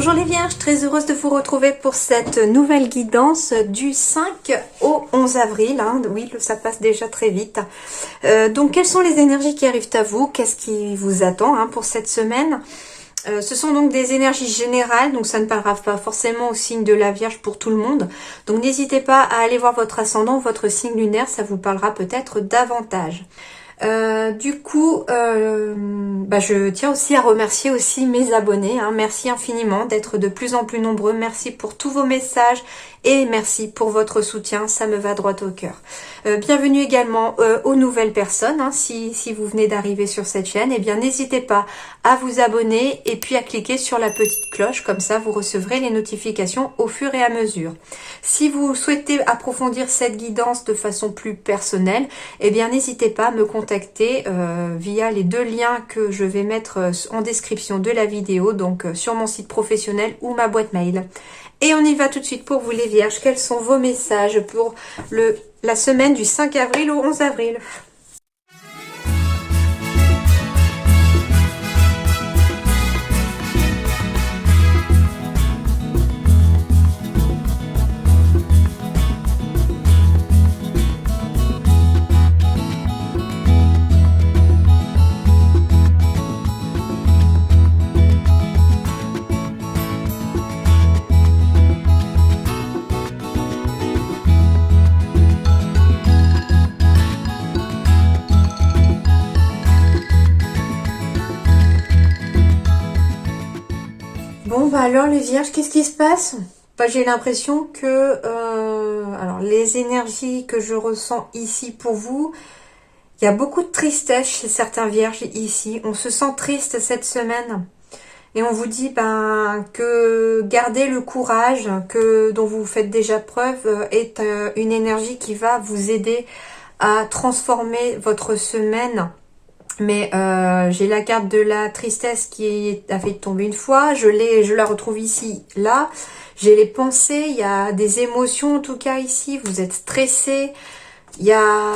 Bonjour les Vierges, très heureuse de vous retrouver pour cette nouvelle guidance du 5 au 11 avril. Oui, ça passe déjà très vite. Donc, quelles sont les énergies qui arrivent à vous? Qu'est-ce qui vous attend pour cette semaine? Ce sont donc des énergies générales, donc ça ne parlera pas forcément au signe de la Vierge pour tout le monde. Donc, n'hésitez pas à aller voir votre ascendant, votre signe lunaire, ça vous parlera peut-être davantage. Je tiens aussi à remercier aussi mes abonnés. Merci infiniment d'être de plus en plus nombreux. Merci pour tous vos messages et merci pour votre soutien. Ça me va droit au cœur. Bienvenue également aux nouvelles personnes. Si vous venez d'arriver sur cette chaîne, eh bien n'hésitez pas à vous abonner et puis à cliquer sur la petite cloche. Comme ça, vous recevrez les notifications au fur et à mesure. Si vous souhaitez approfondir cette guidance de façon plus personnelle, eh bien n'hésitez pas à me contacter via les deux liens que je vais mettre en description de la vidéo, donc sur mon site professionnel ou ma boîte mail. Et on y va tout de suite pour vous les Vierges. Quels sont vos messages pour la semaine du 5 avril au 11 avril? Bon, alors les Vierges, qu'est-ce qui se passe? J'ai l'impression que alors les énergies que je ressens ici pour vous, il y a beaucoup de tristesse chez certains Vierges ici. On se sent triste cette semaine. Et on vous dit que garder le courage dont vous faites déjà preuve est une énergie qui va vous aider à transformer votre semaine. Mais j'ai la carte de la tristesse qui a fait tomber une fois. Je la retrouve ici, là. J'ai les pensées, il y a des émotions en tout cas ici. Vous êtes stressé. Il y a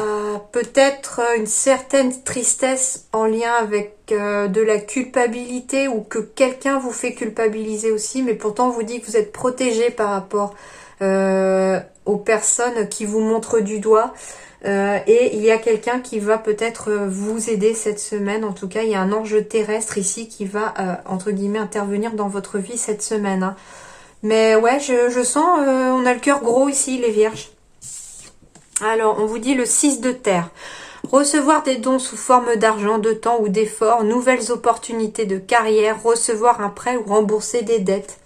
peut-être une certaine tristesse en lien avec de la culpabilité ou que quelqu'un vous fait culpabiliser aussi. Mais pourtant, on vous dit que vous êtes protégé par rapport aux personnes qui vous montrent du doigt. Et il y a quelqu'un qui va peut-être vous aider cette semaine. En tout cas, il y a un ange terrestre ici qui va, entre guillemets, intervenir dans votre vie cette semaine. Mais ouais, je sens, on a le cœur gros ici, les Vierges. Alors, on vous dit le 6 de terre. Recevoir des dons sous forme d'argent, de temps ou d'efforts, nouvelles opportunités de carrière, recevoir un prêt ou rembourser des dettes.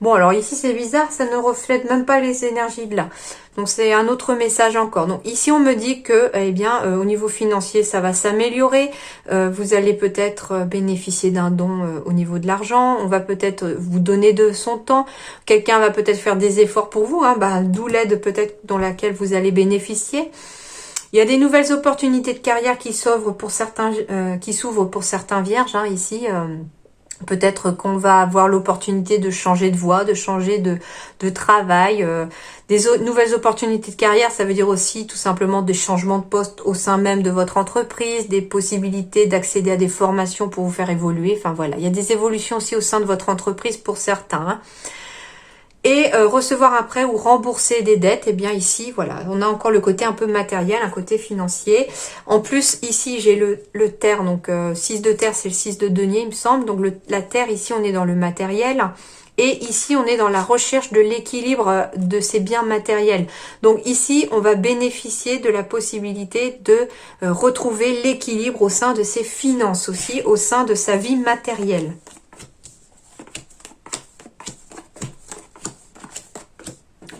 Bon, alors ici, c'est bizarre, ça ne reflète même pas les énergies de là. Donc, c'est un autre message encore. Donc, ici, on me dit que, au niveau financier, ça va s'améliorer. Vous allez peut-être bénéficier d'un don au niveau de l'argent. On va peut-être vous donner de son temps. Quelqu'un va peut-être faire des efforts pour vous, d'où l'aide peut-être dans laquelle vous allez bénéficier. Il y a des nouvelles opportunités de carrière qui s'ouvrent pour certains Vierges, ici. Peut-être qu'on va avoir l'opportunité de changer de voie, de changer de travail. Nouvelles opportunités de carrière, ça veut dire aussi tout simplement des changements de poste au sein même de votre entreprise, des possibilités d'accéder à des formations pour vous faire évoluer. Enfin voilà, il y a des évolutions aussi au sein de votre entreprise pour certains. Et recevoir un prêt ou rembourser des dettes, eh bien ici, voilà, on a encore le côté un peu matériel, un côté financier. En plus, ici, j'ai le terre, donc 6 de terre, c'est le 6 de denier, il me semble. Donc la terre, ici, on est dans le matériel. Et ici, on est dans la recherche de l'équilibre de ces biens matériels. Donc ici, on va bénéficier de la possibilité de retrouver l'équilibre au sein de ses finances aussi, au sein de sa vie matérielle.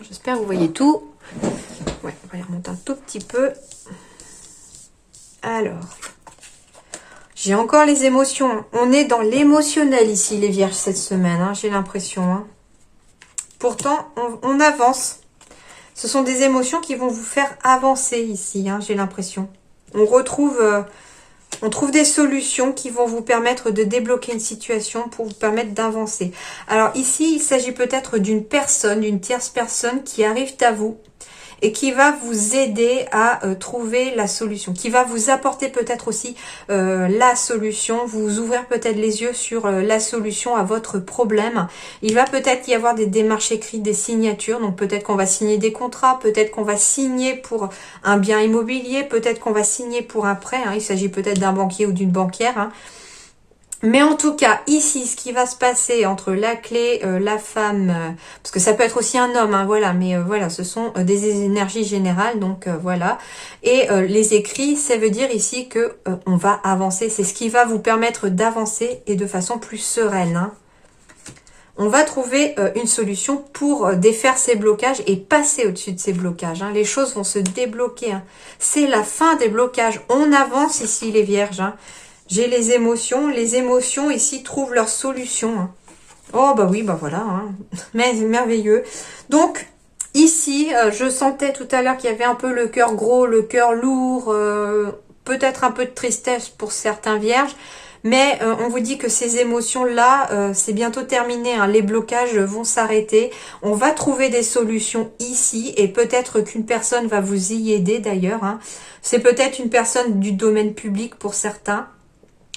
J'espère que vous voyez tout. Ouais, on va les remonter un tout petit peu. Alors, j'ai encore les émotions. On est dans l'émotionnel ici, les Vierges, cette semaine, j'ai l'impression. Pourtant, on avance. Ce sont des émotions qui vont vous faire avancer ici, j'ai l'impression. On trouve des solutions qui vont vous permettre de débloquer une situation pour vous permettre d'avancer. Alors ici, il s'agit peut-être d'une personne, d'une tierce personne qui arrive à vous et qui va vous aider à trouver la solution, qui va vous apporter peut-être aussi la solution, vous ouvrir peut-être les yeux sur la solution à votre problème. Il va peut-être y avoir des démarches écrites, des signatures, donc peut-être qu'on va signer des contrats, peut-être qu'on va signer pour un bien immobilier, peut-être qu'on va signer pour un prêt, hein. Il s'agit peut-être d'un banquier ou d'une banquière, hein. Mais en tout cas, ici, ce qui va se passer entre la clé, la femme, parce que ça peut être aussi un homme, hein, voilà, mais voilà, ce sont des énergies générales, donc voilà. Et les écrits, ça veut dire ici que on va avancer. C'est ce qui va vous permettre d'avancer et de façon plus sereine, hein. On va trouver une solution pour défaire ces blocages et passer au-dessus de ces blocages, hein. Les choses vont se débloquer, hein. C'est la fin des blocages. On avance ici, les vierges, hein. J'ai les émotions. Les émotions, ici, trouvent leur solution, hein. Oh, bah oui, bah voilà, hein. Mais merveilleux. Donc, ici, je sentais tout à l'heure qu'il y avait un peu le cœur gros, le cœur lourd, peut-être un peu de tristesse pour certains vierges. Mais on vous dit que ces émotions-là, c'est bientôt terminé, hein. Les blocages vont s'arrêter. On va trouver des solutions ici et peut-être qu'une personne va vous y aider d'ailleurs, hein. C'est peut-être une personne du domaine public pour certains.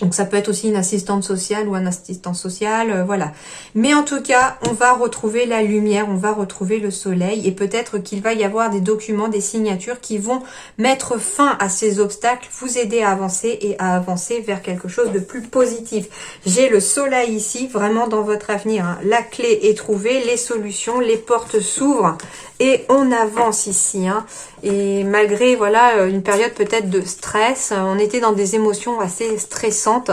Donc ça peut être aussi une assistante sociale ou un assistant social, voilà. Mais en tout cas, on va retrouver la lumière, on va retrouver le soleil et peut-être qu'il va y avoir des documents, des signatures qui vont mettre fin à ces obstacles, vous aider à avancer et à avancer vers quelque chose de plus positif. J'ai le soleil ici, vraiment dans votre avenir, hein. La clé est trouvée, les solutions, les portes s'ouvrent et on avance ici, hein. Et malgré, voilà, une période peut-être de stress, on était dans des émotions assez stressantes,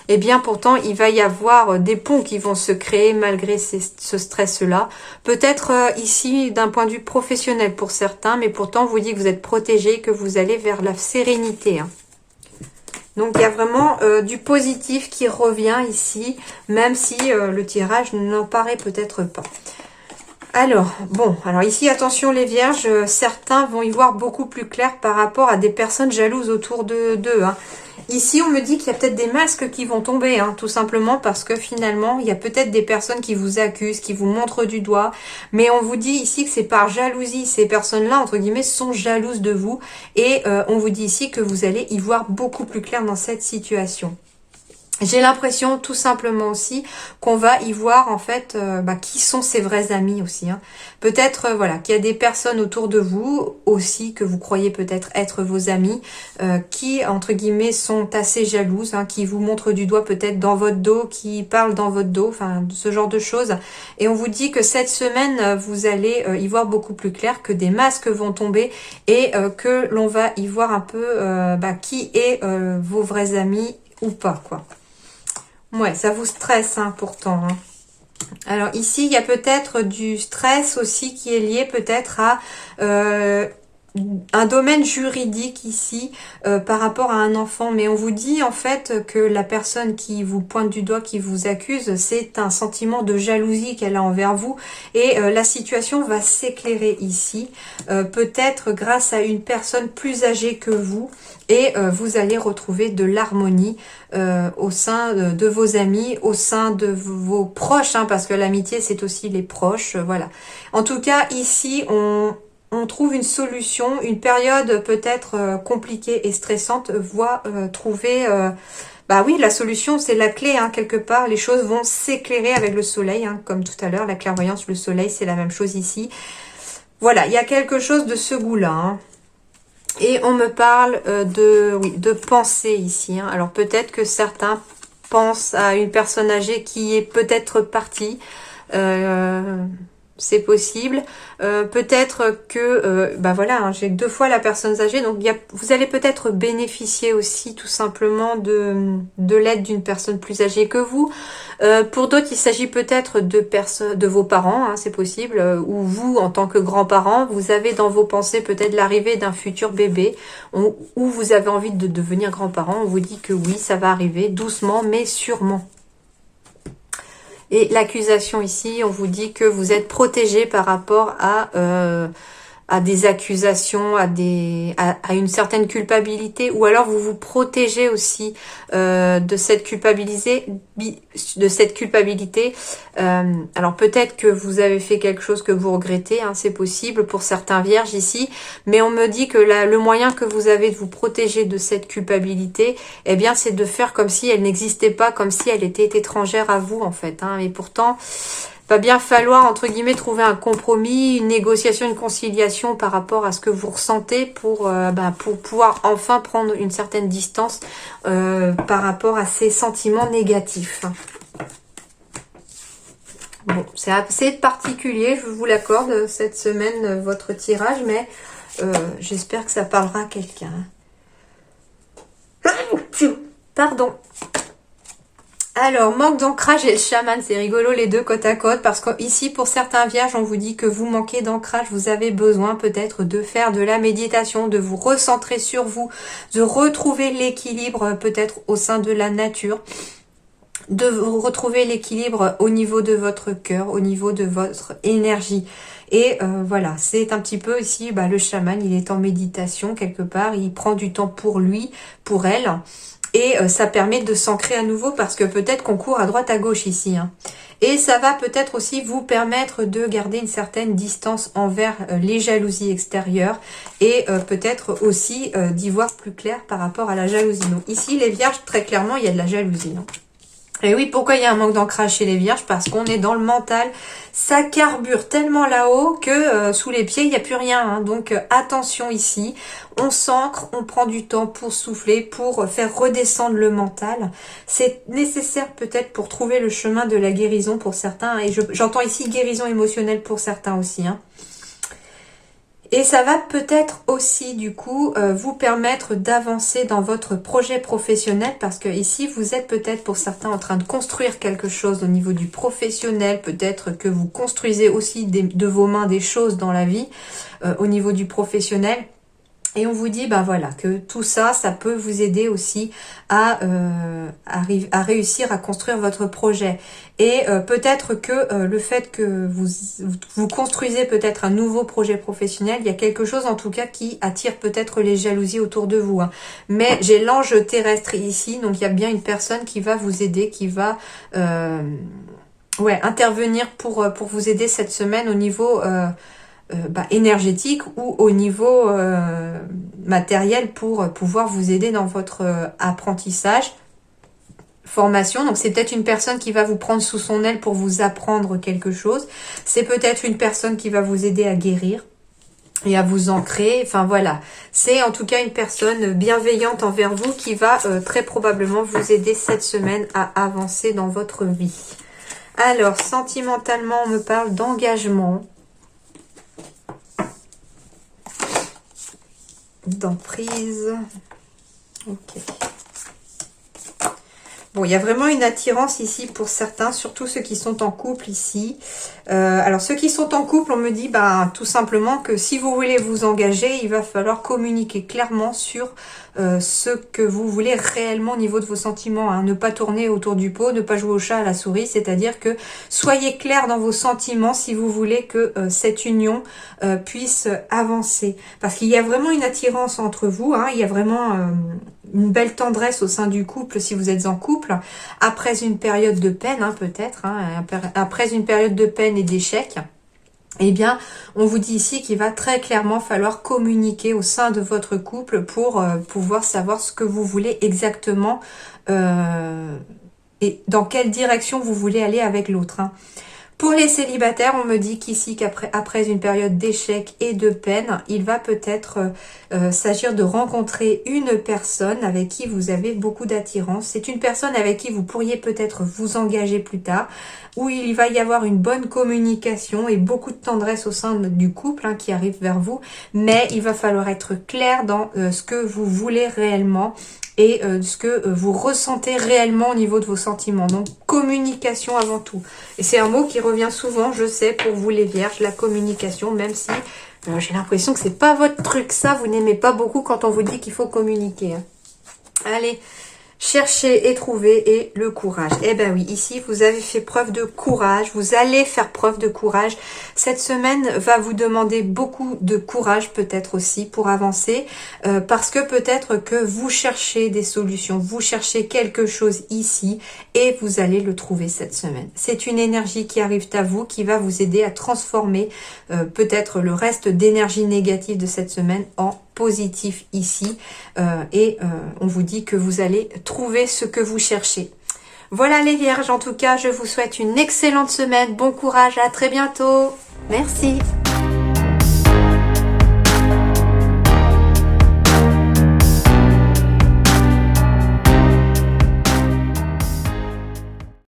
et bien pourtant, il va y avoir des ponts qui vont se créer malgré ce stress-là. Peut-être ici, d'un point de vue professionnel pour certains, mais pourtant, on vous dit que vous êtes protégé, que vous allez vers la sérénité, hein. Donc, il y a vraiment du positif qui revient ici, même si le tirage n'en paraît peut-être pas. Alors, bon, alors ici, attention les vierges, certains vont y voir beaucoup plus clair par rapport à des personnes jalouses autour d'eux, hein. Ici, on me dit qu'il y a peut-être des masques qui vont tomber, hein, tout simplement parce que finalement, il y a peut-être des personnes qui vous accusent, qui vous montrent du doigt, mais on vous dit ici que c'est par jalousie. Ces personnes-là, entre guillemets, sont jalouses de vous et on vous dit ici que vous allez y voir beaucoup plus clair dans cette situation. J'ai l'impression tout simplement aussi qu'on va y voir en fait qui sont ses vrais amis aussi, hein. Peut-être voilà qu'il y a des personnes autour de vous aussi que vous croyez peut-être être vos amis qui entre guillemets sont assez jalouses, hein, qui vous montrent du doigt peut-être dans votre dos, qui parlent dans votre dos, enfin ce genre de choses. Et on vous dit que cette semaine vous allez y voir beaucoup plus clair, que des masques vont tomber et que l'on va y voir un peu qui est vos vrais amis ou pas, quoi. Ouais, ça vous stresse, hein, pourtant, hein. Alors ici, il y a peut-être du stress aussi qui est lié peut-être à un domaine juridique ici par rapport à un enfant. Mais on vous dit en fait que la personne qui vous pointe du doigt, qui vous accuse, c'est un sentiment de jalousie qu'elle a envers vous. Et la situation va s'éclairer ici, peut-être grâce à une personne plus âgée que vous. Et vous allez retrouver de l'harmonie au sein de vos amis, au sein de vos proches, hein, parce que l'amitié, c'est aussi les proches, voilà. En tout cas, ici, on trouve une solution, une période peut-être compliquée et stressante, voit trouver... oui, la solution, c'est la clé, hein, quelque part. Les choses vont s'éclairer avec le soleil, hein, comme tout à l'heure, la clairvoyance, le soleil, c'est la même chose ici. Voilà, il y a quelque chose de ce goût-là, hein. Et on me parle de pensée ici, hein. Alors peut-être que certains pensent à une personne âgée qui est peut-être partie. C'est possible. Peut-être que, voilà, hein, j'ai 2 fois la personne âgée. Donc vous allez peut-être bénéficier aussi tout simplement de l'aide d'une personne plus âgée que vous. Pour d'autres, il s'agit peut-être de vos parents, hein, c'est possible, ou vous, en tant que grands-parents, vous avez dans vos pensées peut-être l'arrivée d'un futur bébé, ou vous avez envie de devenir grands-parents. On vous dit que oui, ça va arriver, doucement, mais sûrement. Et l'accusation ici, on vous dit que vous êtes protégé par rapport à à des accusations, à une certaine culpabilité, ou alors vous vous protégez aussi de cette culpabilité. Alors peut-être que vous avez fait quelque chose que vous regrettez, hein, c'est possible pour certains vierges ici, mais on me dit que le moyen que vous avez de vous protéger de cette culpabilité, eh bien c'est de faire comme si elle n'existait pas, comme si elle était étrangère à vous en fait, hein, mais pourtant va bien falloir, entre guillemets, trouver un compromis, une négociation, une conciliation par rapport à ce que vous ressentez pour pouvoir enfin prendre une certaine distance par rapport à ces sentiments négatifs. Bon, c'est assez particulier, je vous l'accorde, cette semaine, votre tirage, mais j'espère que ça parlera à quelqu'un. Pardon. Alors, manque d'ancrage et le chaman, c'est rigolo les deux côte à côte parce qu'ici, pour certains vierges, on vous dit que vous manquez d'ancrage, vous avez besoin peut-être de faire de la méditation, de vous recentrer sur vous, de retrouver l'équilibre peut-être au sein de la nature, de retrouver l'équilibre au niveau de votre cœur, au niveau de votre énergie. Et voilà, c'est un petit peu ici, le chaman, il est en méditation quelque part, il prend du temps pour lui, pour elle. Et ça permet de s'ancrer à nouveau parce que peut-être qu'on court à droite à gauche ici. Hein. Et ça va peut-être aussi vous permettre de garder une certaine distance envers les jalousies extérieures. Et peut-être aussi d'y voir plus clair par rapport à la jalousie. Donc ici, les vierges, très clairement, il y a de la jalousie. Hein. Et oui, pourquoi il y a un manque d'ancrage chez les vierges? Parce qu'on est dans le mental. Ça carbure tellement là-haut que sous les pieds, il n'y a plus rien. Hein. Donc attention ici. On s'ancre, on prend du temps pour souffler, pour faire redescendre le mental. C'est nécessaire peut-être pour trouver le chemin de la guérison pour certains. Et j'entends ici guérison émotionnelle pour certains aussi. Hein. Et ça va peut-être aussi, du coup, vous permettre d'avancer dans votre projet professionnel parce que ici, vous êtes peut-être pour certains en train de construire quelque chose au niveau du professionnel. Peut-être que vous construisez aussi de vos mains des choses dans la vie au niveau du professionnel. Et on vous dit, voilà, que tout ça, ça peut vous aider aussi à réussir à construire votre projet. Et peut-être que le fait que vous construisez peut-être un nouveau projet professionnel, il y a quelque chose en tout cas qui attire peut-être les jalousies autour de vous. Hein. Mais j'ai l'ange terrestre ici, donc il y a bien une personne qui va vous aider, qui va intervenir pour vous aider cette semaine au niveau... énergétique ou au niveau matériel pour pouvoir vous aider dans votre apprentissage, formation. Donc c'est peut-être une personne qui va vous prendre sous son aile pour vous apprendre quelque chose. C'est peut-être une personne qui va vous aider à guérir et à vous ancrer. Enfin voilà, c'est en tout cas une personne bienveillante envers vous qui va très probablement vous aider cette semaine à avancer dans votre vie. Alors, sentimentalement, on me parle d'engagement, d'emprise. Ok. Bon, il y a vraiment une attirance ici pour certains, surtout ceux qui sont en couple ici. Alors, ceux qui sont en couple, on me dit tout simplement que si vous voulez vous engager, il va falloir communiquer clairement sur ce que vous voulez réellement au niveau de vos sentiments. Hein. Ne pas tourner autour du pot, ne pas jouer au chat à la souris, c'est-à-dire que soyez clair dans vos sentiments si vous voulez que cette union puisse avancer. Parce qu'il y a vraiment une attirance entre vous, hein. Il y a vraiment... une belle tendresse au sein du couple si vous êtes en couple, après une période de peine peut-être, après une période de peine et d'échec, eh bien on vous dit ici qu'il va très clairement falloir communiquer au sein de votre couple pour pouvoir savoir ce que vous voulez exactement et dans quelle direction vous voulez aller avec l'autre. Hein. Pour les célibataires, on me dit qu'ici, qu'après une période d'échec et de peine, il va peut-être s'agir de rencontrer une personne avec qui vous avez beaucoup d'attirance. C'est une personne avec qui vous pourriez peut-être vous engager plus tard, où il va y avoir une bonne communication et beaucoup de tendresse au sein du couple qui arrive vers vous. Mais il va falloir être clair dans ce que vous voulez réellement et ce que vous ressentez réellement au niveau de vos sentiments. Donc, communication avant tout. Et c'est un mot qui revient souvent, je sais, pour vous les vierges, la communication, même si j'ai l'impression que c'est pas votre truc, ça. Vous n'aimez pas beaucoup quand on vous dit qu'il faut communiquer. Hein. Allez, Chercher et trouver et le courage. Eh ben oui, ici, vous avez fait preuve de courage. Vous allez faire preuve de courage. Cette semaine va vous demander beaucoup de courage peut-être aussi pour avancer. Parce que peut-être que vous cherchez des solutions. Vous cherchez quelque chose ici et vous allez le trouver cette semaine. C'est une énergie qui arrive à vous, qui va vous aider à transformer peut-être le reste d'énergie négative de cette semaine en positif ici. On vous dit que vous allez trouver ce que vous cherchez. Voilà les vierges, en tout cas, je vous souhaite une excellente semaine. Bon courage, à très bientôt. Merci.